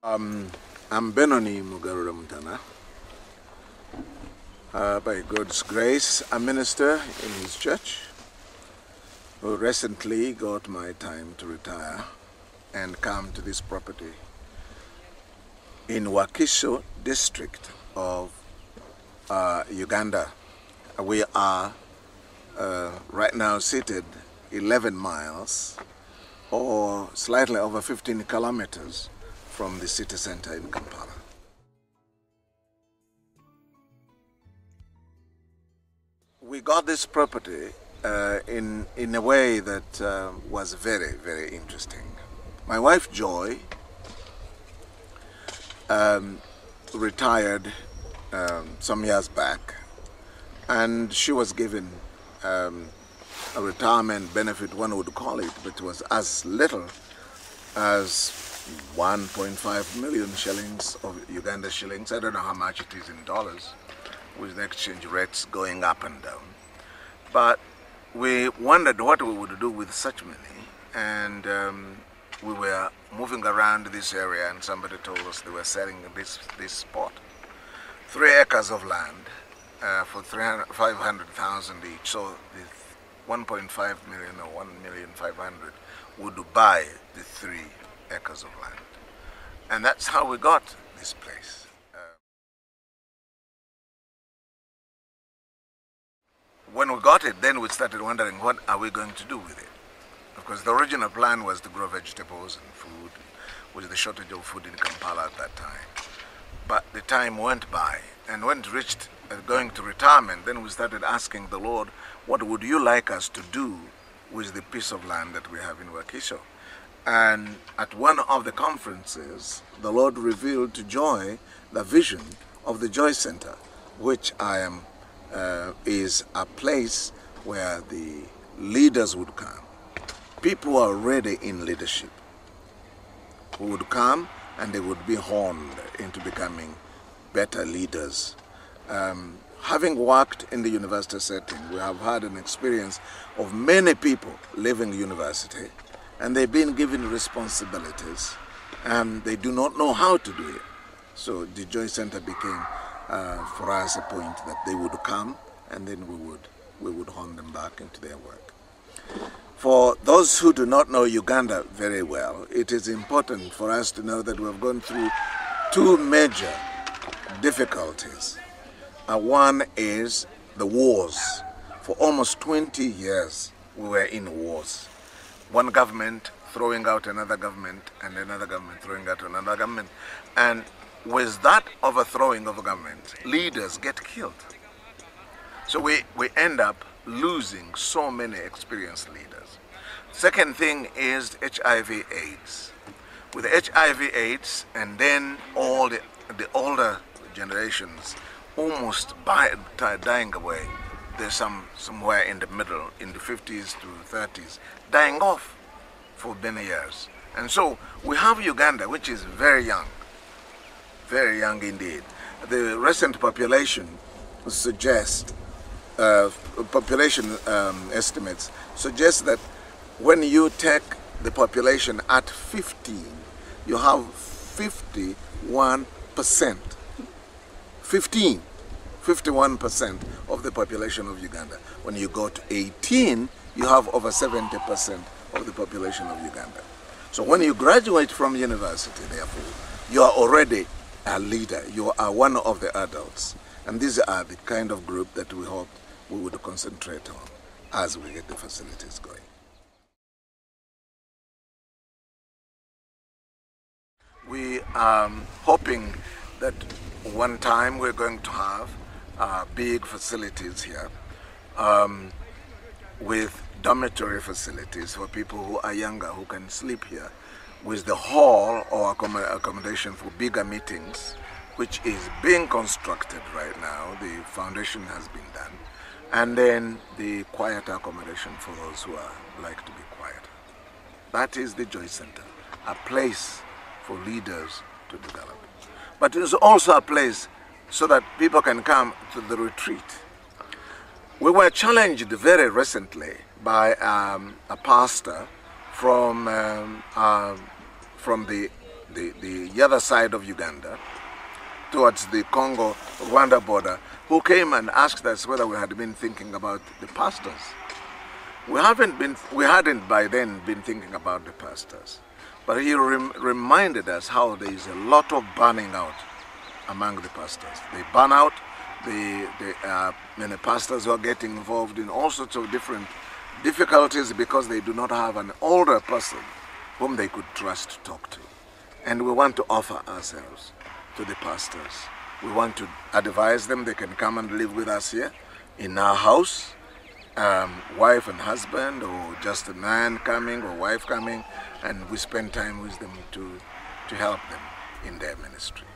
I'm Benoni Mugarura Mutana. By God's grace, a minister in his church who recently got my time to retire and come to this property in Wakiso district of Uganda. We are right now seated 11 miles or slightly over 15 kilometers from the city center in Kampala. We got this property in a way that was very, very interesting. My wife Joy retired some years back, and she was given a retirement benefit, one would call it, but it was as little as 1.5 million shillings of Uganda shillings. I don't know how much it is in dollars, with the exchange rates going up and down. But we wondered what we would do with such money, and we were moving around this area, and somebody told us they were selling this spot. 3 acres of land for 500,000 each, so the 1.5 million or 1,500,000 would buy the 3 acres of land. And that's how we got this place. When we got it, then we started wondering, what are we going to do with it? Of course, the original plan was to grow vegetables and food, with the shortage of food in Kampala at that time. But the time went by, and when it reached going to retirement, then we started asking the Lord, what would you like us to do with the piece of land that we have in Wakiso? And at one of the conferences, the Lord revealed to Joy the vision of the Joy Center, which is a place where the leaders would come. People who are already in leadership, who would come and they would be honed into becoming better leaders. Having worked in the university setting, we have had an experience of many people leaving university, and they've been given responsibilities and they do not know how to do it. So the Joy Center became for us a point that they would come, and then we would hone them back into their work. For those who do not know Uganda very well, it is important for us to know that we have gone through 2 major difficulties. One is the wars. For almost 20 years we were in wars. One government throwing out another government, and another government throwing out another government. And with that overthrowing of a government, leaders get killed. So we end up losing so many experienced leaders. Second thing is HIV/AIDS. With HIV/AIDS, and then all the older generations almost dying away, there's somewhere in the middle, in the 50s to 30s, dying off for many years. And so we have Uganda, which is very young indeed. The recent population suggest, estimates suggest that when you take the population at 15, you have 51%. 51% of the population of Uganda. When you go to 18, you have over 70% of the population of Uganda. So when you graduate from university, therefore, you are already a leader. You are one of the adults. And these are the kind of group that we hope we would concentrate on as we get the facilities going. We are hoping that one time we're going to have big facilities here with dormitory facilities for people who are younger, who can sleep here, with the hall or accommodation for bigger meetings, which is being constructed right now. The foundation has been done. And then the quieter accommodation for those who like to be quiet. That is the Joy Center, a place for leaders to develop. But it is also a place so that people can come to the retreat. We were challenged very recently by a pastor from the the other side of Uganda, towards the Congo-Rwanda border, who came and asked us whether we had been thinking about the pastors. We hadn't by then been thinking about the pastors, but he reminded us how there is a lot of burning out among the pastors. They burn out. Many pastors who are getting involved in all sorts of different difficulties because they do not have an older person whom they could trust to talk to. And we want to offer ourselves to the pastors. We want to advise them. They can come and live with us here in our house, wife and husband, or just a man coming or wife coming, and we spend time with them to help them in their ministry.